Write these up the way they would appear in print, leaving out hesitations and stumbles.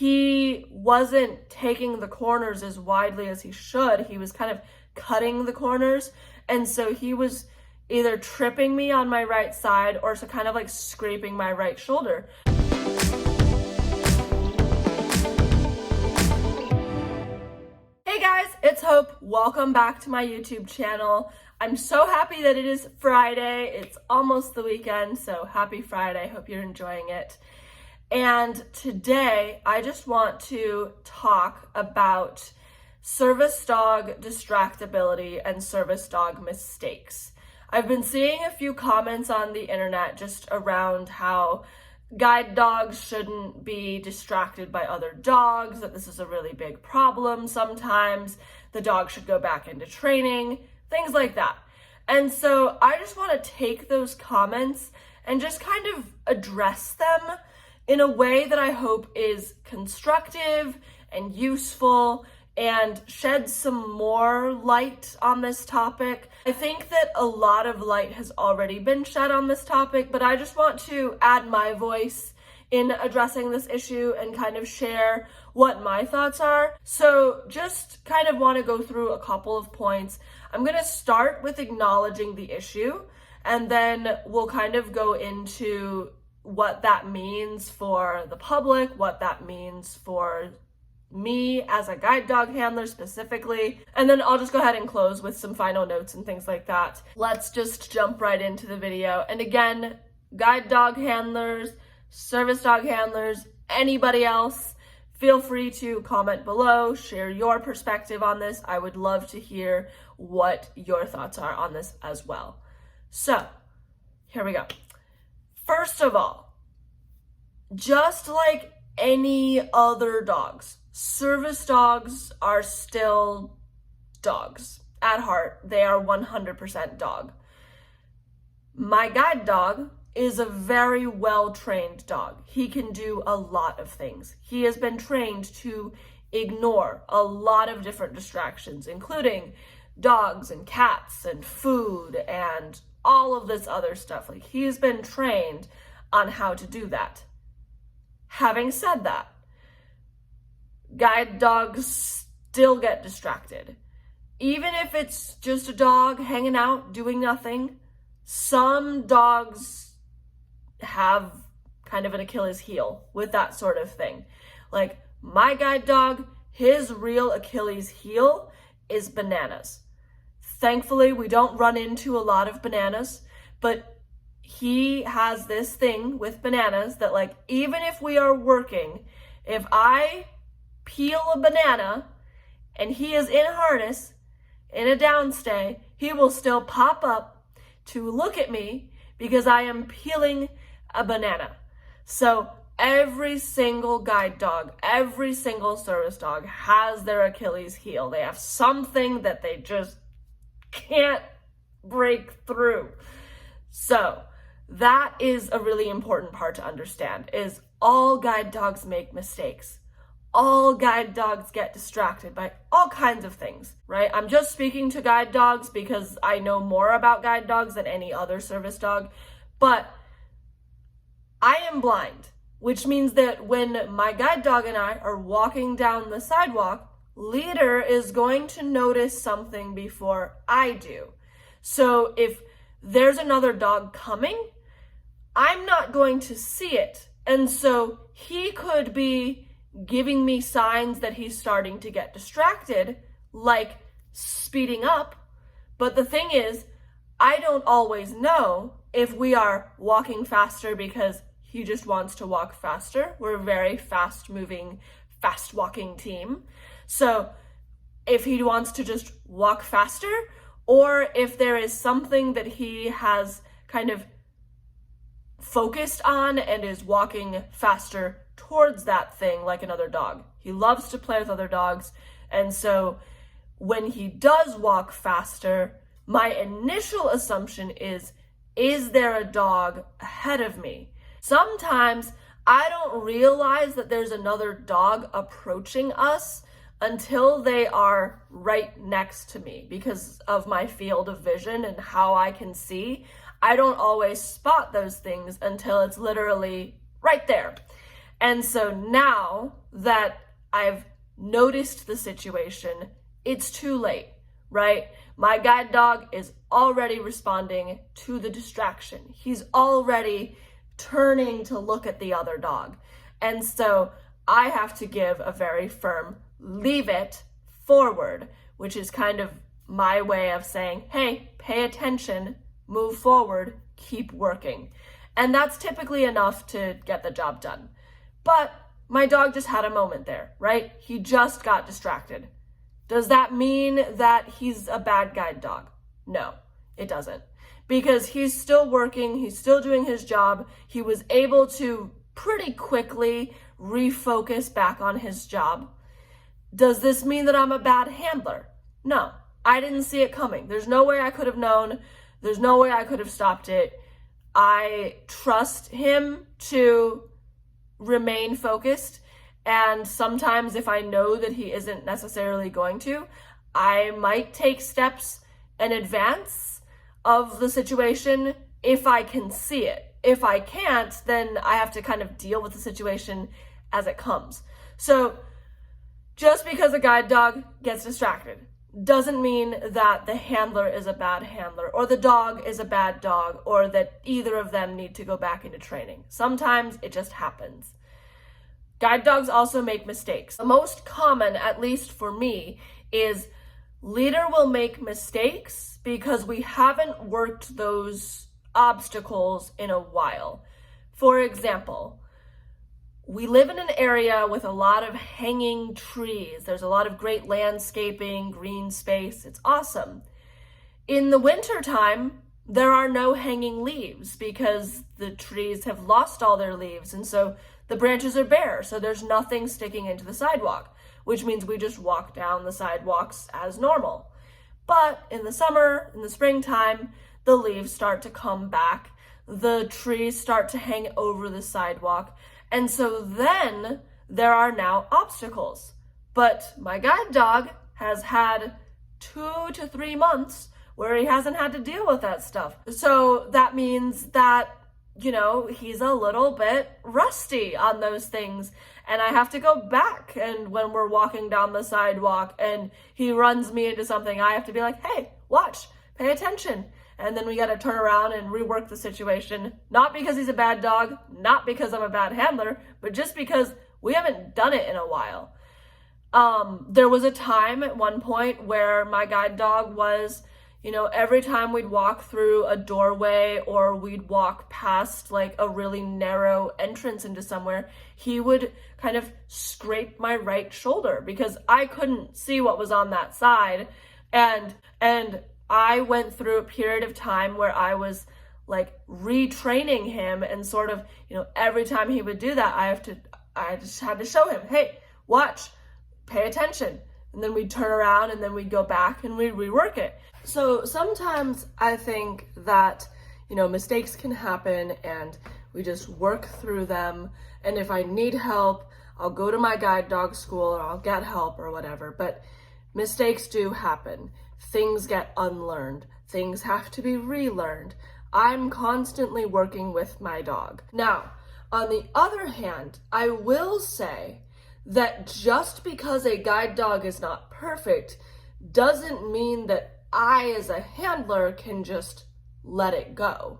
he wasn't taking the corners as widely as he should. He was kind of cutting the corners. And so he was either tripping me on my right side or so kind of like scraping my right shoulder. Hey guys, it's Hope. Welcome back to my YouTube channel. I'm so happy that it is Friday. It's almost the weekend, so happy Friday. Hope you're enjoying it. And today I just want to talk about service dog distractibility and service dog mistakes. I've been seeing a few comments on the internet just around how guide dogs shouldn't be distracted by other dogs, that this is a really big problem sometimes, the dog should go back into training, things like that. And so I just want to take those comments and just kind of address them in a way that I hope is constructive and useful and shed some more light on this topic. I think that a lot of light has already been shed on this topic, but I just want to add my voice in addressing this issue and kind of share what my thoughts are. So just kind of want to go through a couple of points. I'm going to start with acknowledging the issue, and then we'll kind of go into what that means for the public, what that means for me as a guide dog handler specifically, and then I'll just go ahead and close with some final notes and things like that. Let's just jump right into the video. And again, guide dog handlers, service dog handlers, anybody else, feel free to comment below, share your perspective on this. I would love to hear what your thoughts are on this as well. So, here we go. First of all, just like any other dogs, service dogs are still dogs. At heart, they are 100% dog. My guide dog is a very well-trained dog. He can do a lot of things. He has been trained to ignore a lot of different distractions, including dogs and cats and food and all of this other stuff. Like, he's been trained on how to do that. Having said that, guide dogs still get distracted. Even if it's just a dog hanging out, doing nothing, some dogs have kind of an Achilles heel with that sort of thing. Like my guide dog, his real Achilles heel is bananas. Thankfully, we don't run into a lot of bananas, but he has this thing with bananas that, like, even if we are working, if I peel a banana and he is in a harness, in a downstay, he will still pop up to look at me because I am peeling a banana. So every single guide dog, every single service dog has their Achilles heel. They have something that they just can't break through. So that is a really important part to understand, is all guide dogs make mistakes. All guide dogs get distracted by all kinds of things, right? I'm just speaking to guide dogs because I know more about guide dogs than any other service dog, but I am blind, which means that when my guide dog and I are walking down the sidewalk, Leader is going to notice something before I do. So if there's another dog coming, I'm not going to see it. And so he could be giving me signs that he's starting to get distracted, like speeding up. But the thing is, I don't always know if we are walking faster because he just wants to walk faster. We're a very fast moving, fast walking team. So if he wants to just walk faster, or if there is something that he has kind of focused on and is walking faster towards that thing, like another dog. He loves to play with other dogs. And so when he does walk faster, my initial assumption is there a dog ahead of me? Sometimes I don't realize that there's another dog approaching us until they are right next to me because of my field of vision and how I can see. I don't always spot those things until it's literally right there. And so now that I've noticed the situation, it's too late, right? My guide dog is already responding to the distraction. He's already turning to look at the other dog. And so I have to give a very firm leave it forward, which is kind of my way of saying, hey, pay attention, move forward, keep working. And that's typically enough to get the job done. But my dog just had a moment there, right? He just got distracted. Does that mean that he's a bad guide dog? No, it doesn't. Because he's still working, he's still doing his job. He was able to pretty quickly refocus back on his job. Does this mean that I'm a bad handler? No, I didn't see it coming. There's no way I could have known. There's no way I could have stopped it. I trust him to remain focused. And sometimes if I know that he isn't necessarily going to, I might take steps in advance of the situation if I can see it. If I can't, then I have to kind of deal with the situation as it comes. So just because a guide dog gets distracted doesn't mean that the handler is a bad handler or the dog is a bad dog or that either of them need to go back into training. Sometimes it just happens. Guide dogs also make mistakes. The most common, at least for me, is leader will make mistakes because we haven't worked those obstacles in a while. For example, we live in an area with a lot of hanging trees. There's a lot of great landscaping, green space. It's awesome. In the winter time, there are no hanging leaves because the trees have lost all their leaves. And so the branches are bare. So there's nothing sticking into the sidewalk, which means we just walk down the sidewalks as normal. But in the summer, in the springtime, the leaves start to come back. The trees start to hang over the sidewalk. And so then there are now obstacles. But my guide dog has had 2 to 3 months where he hasn't had to deal with that stuff. So that means that, he's a little bit rusty on those things. And I have to go back. And when we're walking down the sidewalk and he runs me into something, I have to be like, hey, watch, pay attention. And then we got to turn around and rework the situation, not because he's a bad dog, not because I'm a bad handler, but just because we haven't done it in a while. There was a time at one point where my guide dog was, every time we'd walk through a doorway or we'd walk past like a really narrow entrance into somewhere, he would kind of scrape my right shoulder because I couldn't see what was on that side. And I went through a period of time where I was like retraining him and sort of, every time he would do that, I just had to show him, hey, watch, pay attention. And then we'd turn around and then we'd go back and we'd rework it. So sometimes I think that, mistakes can happen and we just work through them. And if I need help, I'll go to my guide dog school or I'll get help or whatever. But mistakes do happen. Things get unlearned. Things have to be relearned. I'm constantly working with my dog. Now, on the other hand, I will say that just because a guide dog is not perfect doesn't mean that I, as a handler, can just let it go.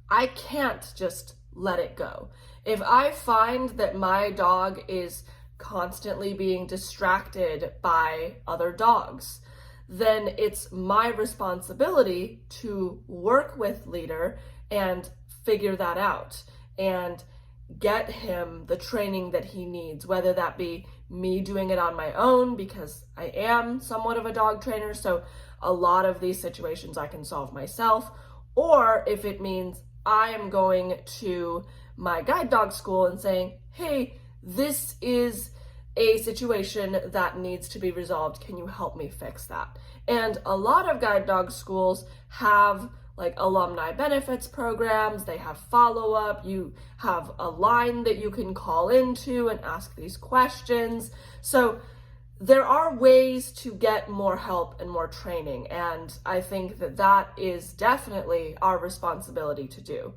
I can't just let it go. If I find that my dog is constantly being distracted by other dogs, then it's my responsibility to work with leader and figure that out and get him the training that he needs, whether that be me doing it on my own because I am somewhat of a dog trainer, so a lot of these situations I can solve myself, or if it means I am going to my guide dog school and saying, hey, this is a situation that needs to be resolved. Can you help me fix that? And a lot of guide dog schools have like alumni benefits programs. They have follow-up. You have a line that you can call into and ask these questions. So there are ways to get more help and more training. And I think that that is definitely our responsibility to do.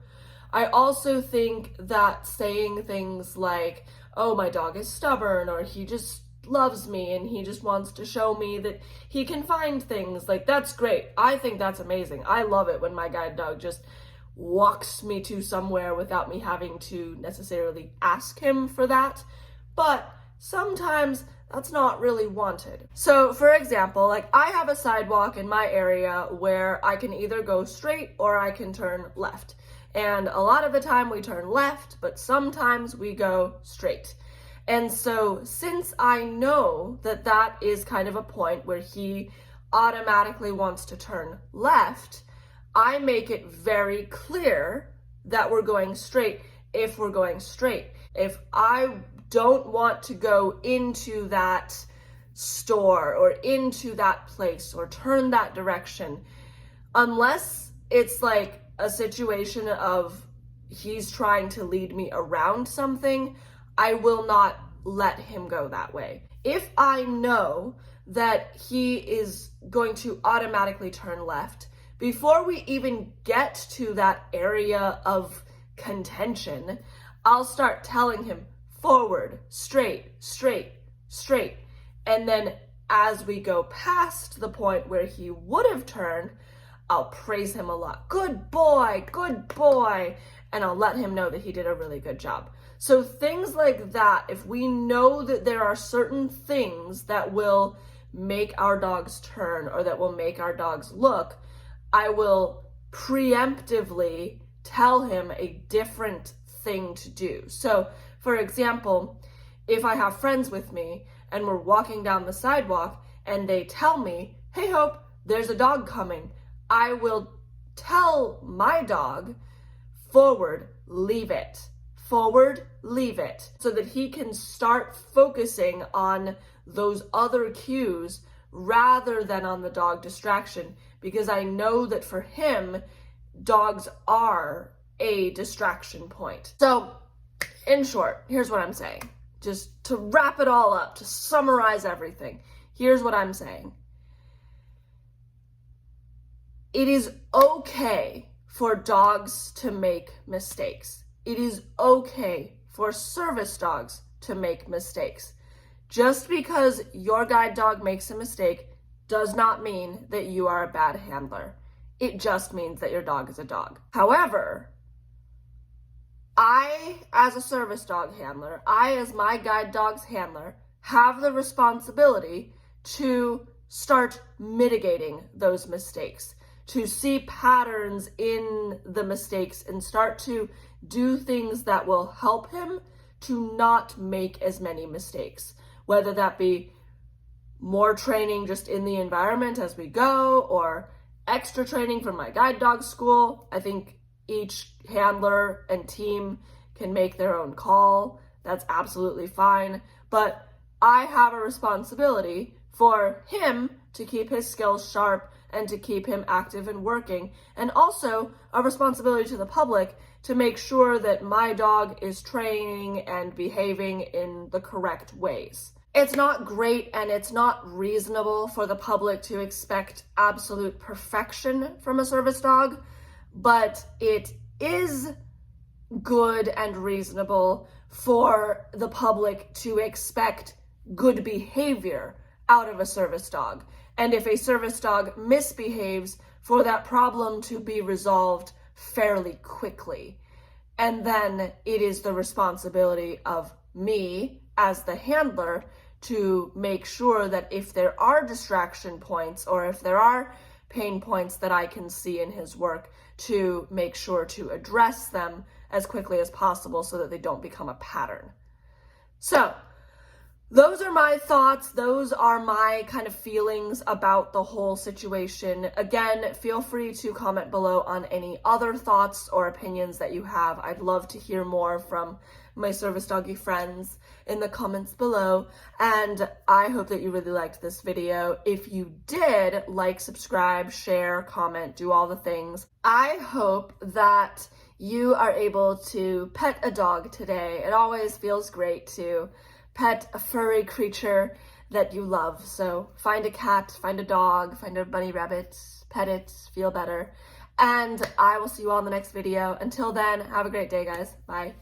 I also think that saying things like, oh, my dog is stubborn, or he just loves me and he just wants to show me that he can find things, like, that's great. I think that's amazing. I love it when my guide dog just walks me to somewhere without me having to necessarily ask him for that. But sometimes that's not really wanted. So for example, like, I have a sidewalk in my area where I can either go straight or I can turn left. And a lot of the time we turn left, but sometimes we go straight. And so since I know that that is kind of a point where he automatically wants to turn left, I make it very clear that we're going straight if we're going straight. If I don't want to go into that store or into that place or turn that direction, unless it's like a situation of he's trying to lead me around something, I will not let him go that way. If I know that he is going to automatically turn left, before we even get to that area of contention, I'll start telling him forward, straight, straight, straight. And then as we go past the point where he would have turned, I'll praise him a lot. Good boy, good boy. And I'll let him know that he did a really good job. So things like that, if we know that there are certain things that will make our dogs turn or that will make our dogs look, I will preemptively tell him a different thing to do. So for example, if I have friends with me and we're walking down the sidewalk and they tell me, hey Hope, there's a dog coming, I will tell my dog, forward, leave it. Forward, leave it. So that he can start focusing on those other cues rather than on the dog distraction. Because I know that for him, dogs are a distraction point. So in short, here's what I'm saying. Just to wrap it all up, to summarize everything, here's what I'm saying. It is okay for dogs to make mistakes. It is okay for service dogs to make mistakes. Just because your guide dog makes a mistake does not mean that you are a bad handler. It just means that your dog is a dog. However, I, as a service dog handler, I, as my guide dog's handler, have the responsibility to start mitigating those mistakes, to see patterns in the mistakes and start to do things that will help him to not make as many mistakes, whether that be more training just in the environment as we go or extra training from my guide dog school. I think each handler and team can make their own call. That's absolutely fine. But I have a responsibility for him to keep his skills sharp and to keep him active and working, and also a responsibility to the public to make sure that my dog is training and behaving in the correct ways. It's not great and it's not reasonable for the public to expect absolute perfection from a service dog, but it is good and reasonable for the public to expect good behavior out of a service dog. And if a service dog misbehaves, for that problem to be resolved fairly quickly. And then it is the responsibility of me as the handler to make sure that if there are distraction points or if there are pain points that I can see in his work, to make sure to address them as quickly as possible so that they don't become a pattern. So those are my thoughts. Those are my kind of feelings about the whole situation. Again, feel free to comment below on any other thoughts or opinions that you have. I'd love to hear more from my service doggy friends in the comments below. And I hope that you really liked this video. If you did, like, subscribe, share, comment, do all the things. I hope that you are able to pet a dog today. It always feels great to pet a furry creature that you love. So find a cat, find a dog, find a bunny rabbit, pet it, feel better. And I will see you all in the next video. Until then, have a great day, guys. Bye.